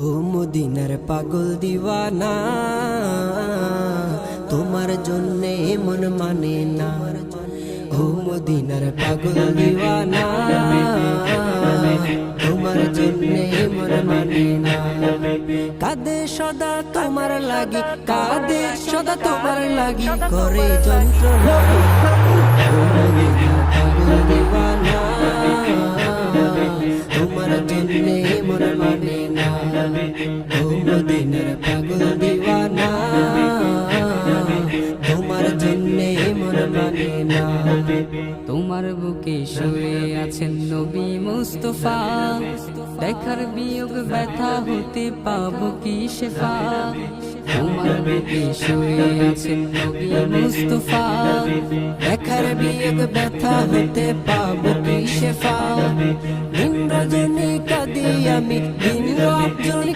ও মদিনার পাগল দিওয়ানা, তোমার জন্যে মন মানে না। ও মদিনার পাগল দিওয়ানা, তোমার জন্যে মন মানে না। কাঁদে সদা তোমার লাগি, কাঁদে সদা তোমার লাগি, করে যন্ত্রণা। ও মদিনার পাগল দিওয়ানা, তোমার জন্যে মন মানে না। ও মদিনার পাগল দিওয়ানা, তোমার জন্যে মন মানে না। তোমার বুকে শুয়ে আছেন নবী মুস্তাফা, দেখার বিয়োগ ব্যথা হতে পাবো কি শেফা। তোমার বুকে শুয়ে আছেন নবী মুস্তাফা, দেখার বিয়োগ ব্যথা হতে পাবো কি শেফা। দিন রজনী কাঁদি আমি, দিন রজনী